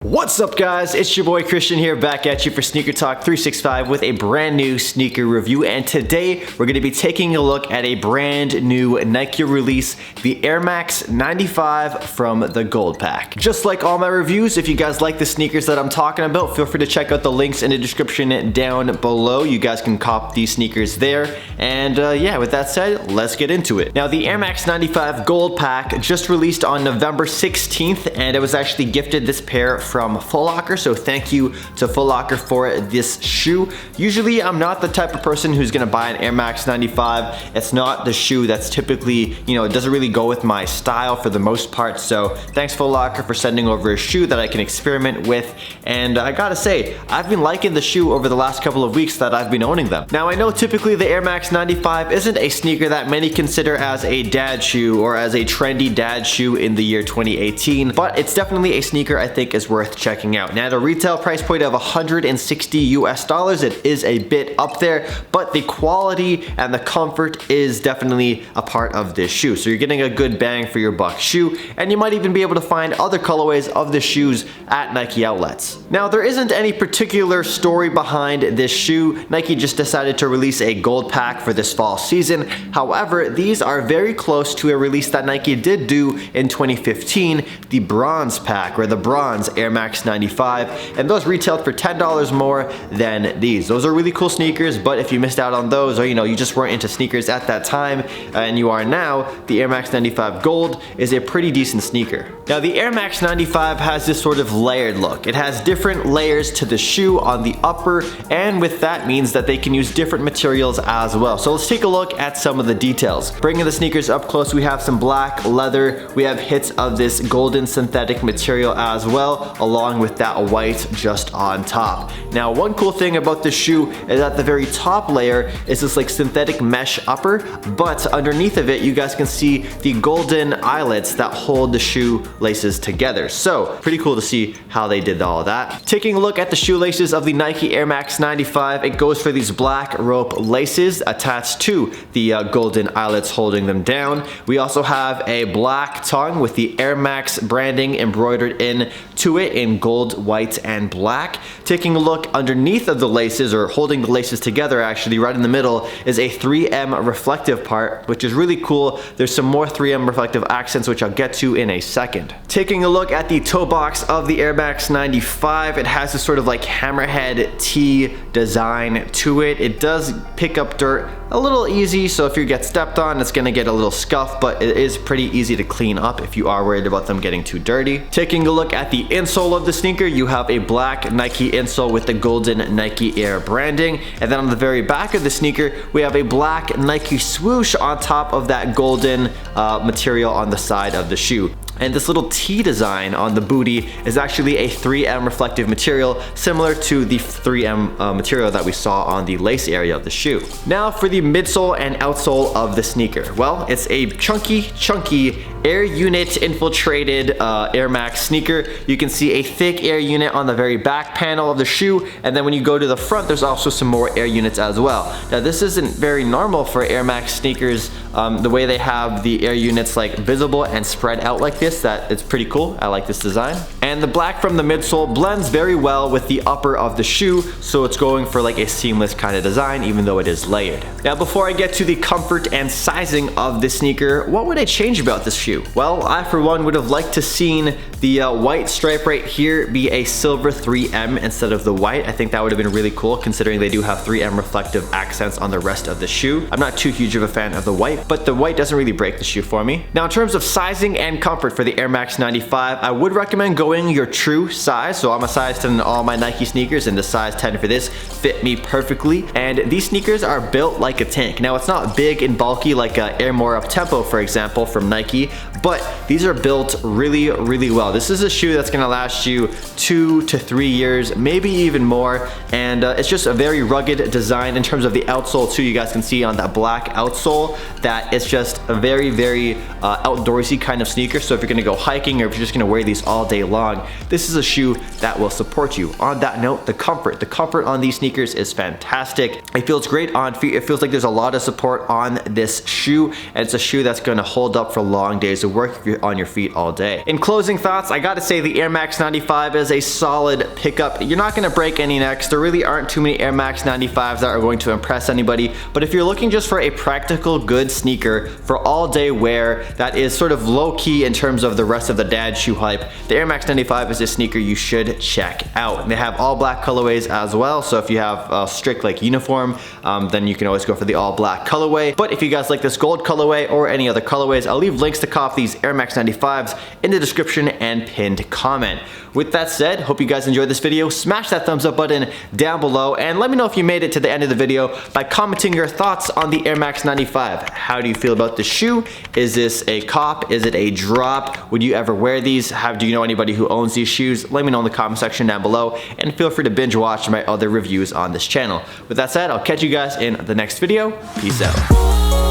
What's up guys, it's your boy Christian here, back at you for SneakerTalk365 with a brand new sneaker review, and today we're going to be taking a look at a brand new Nike release, the Air Max 95 from the Gold Pack. Just like all my reviews, if you guys like the sneakers that I'm talking about, feel free to check out the links in the description down below. You guys can cop these sneakers there, and yeah, with that said, let's get into it. Now, the Air Max 95 Gold Pack just released on November 16th, and it was actually gifted this pair from Foot Locker, so thank you to Foot Locker for this shoe. Usually I'm not the type of person who's gonna buy an Air Max 95. It's not the shoe that's typically, it doesn't really go with my style for the most part, so thanks Foot Locker for sending over a shoe that I can experiment with, and I gotta say, I've been liking the shoe over the last couple of weeks that I've been owning them. Now, I know typically the Air Max 95 isn't a sneaker that many consider as a dad shoe or as a trendy dad shoe in the year 2018, but it's definitely a sneaker I think is worth checking out. Now, at a retail price point of $160 US, it is a bit up there, but the quality and the comfort is definitely a part of this shoe. So you're getting a good bang for your buck shoe, and you might even be able to find other colorways of the shoes at Nike outlets. Now, there isn't any particular story behind this shoe. Nike just decided to release a gold pack for this fall season. However, these are very close to a release that Nike did do in 2015, the bronze pack, or the bronze Air Max 95, and those retailed for $10 more than these. Those are really cool sneakers, but if you missed out on those, or you just weren't into sneakers at that time, and you are now, the Air Max 95 Gold is a pretty decent sneaker. Now, the Air Max 95 has this sort of layered look. It has different layers to the shoe on the upper, and with that means that they can use different materials as well. So let's take a look at some of the details. Bringing the sneakers up close, we have some black leather, we have hits of this golden synthetic material as well, along with that white just on top. Now, one cool thing about this shoe is at the very top layer is this like synthetic mesh upper, but underneath of it you guys can see the golden eyelets that hold the shoelaces together. So pretty cool to see how they did all of that. Taking a look at the shoelaces of the Nike Air Max 95, it goes for these black rope laces attached to the golden eyelets holding them down. We also have a black tongue with the Air Max branding embroidered in to it in gold, white, and black. Taking a look underneath of the laces, or holding the laces together actually, right in the middle, is a 3M reflective part, which is really cool. There's some more 3M reflective accents, which I'll get to in a second. Taking a look at the toe box of the Air Max 95, it has this sort of like hammerhead T design to it. It does pick up dirt a little easy, so if you get stepped on, it's gonna get a little scuff, but it is pretty easy to clean up if you are worried about them getting too dirty. Taking a look at the insole of the sneaker, you have a black Nike insole with the golden Nike Air branding, and then on the very back of the sneaker, we have a black Nike swoosh on top of that golden material on the side of the shoe. And this little T design on the booty is actually a 3M reflective material, similar to the 3M material that we saw on the lace area of the shoe. Now for the midsole and outsole of the sneaker. Well, it's a chunky air unit infiltrated Air Max sneaker. You can see a thick air unit on the very back panel of the shoe, and then when you go to the front, there's also some more air units as well. Now, this isn't very normal for Air Max sneakers, the way they have the air units like visible and spread out like this. That it's pretty cool. I like this design. And the black from the midsole blends very well with the upper of the shoe, so it's going for like a seamless kind of design, even though it is layered. Now, before I get to the comfort and sizing of this sneaker, what would I change about this shoe? Well, I for one would have liked to seen the white stripe right here be a silver 3M instead of the white. I think that would have been really cool, considering they do have 3M reflective accents on the rest of the shoe. I'm not too huge of a fan of the white, but the white doesn't really break the shoe for me. Now, in terms of sizing and comfort for the Air Max 95, I would recommend going your true size. So I'm a size 10 in all my Nike sneakers, and the size 10 for this fit me perfectly. And these sneakers are built like a tank. Now, it's not big and bulky like a Air More Up Tempo, for example, from Nike, but these are built really well. This is a shoe that's gonna last you 2 to 3 years, maybe even more, and it's just a very rugged design. In terms of the outsole too, you guys can see on that black outsole that it's just a very outdoorsy kind of sneaker. So if you're gonna go hiking, or if you're just gonna wear these all day long, this is a shoe that will support you. On that note, the comfort on these sneakers is fantastic. It feels great on feet. It feels like there's a lot of support on this shoe, and it's a shoe that's gonna hold up for long days of work if you're on your feet all day. In closing thoughts, thoughts, I gotta say the Air Max 95 is a solid pickup. You're not gonna break any necks. There really aren't too many Air Max 95s that are going to impress anybody, but if you're looking just for a practical, good sneaker for all day wear that is sort of low key in terms of the rest of the dad shoe hype, the Air Max 95 is a sneaker you should check out. And they have all black colorways as well, so if you have a strict like uniform, then you can always go for the all black colorway. But if you guys like this gold colorway or any other colorways, I'll leave links to cop these Air Max 95s in the description and pinned comment. With that said, hope you guys enjoyed this video. Smash that thumbs up button down below and let me know if you made it to the end of the video by commenting your thoughts on the Air Max 95. How do you feel about the shoe? Is this a cop? Is it a drop? Would you ever wear these? Do you know anybody who owns these shoes? Let me know in the comment section down below, and feel free to binge watch my other reviews on this channel. With that said, I'll catch you guys in the next video. Peace out.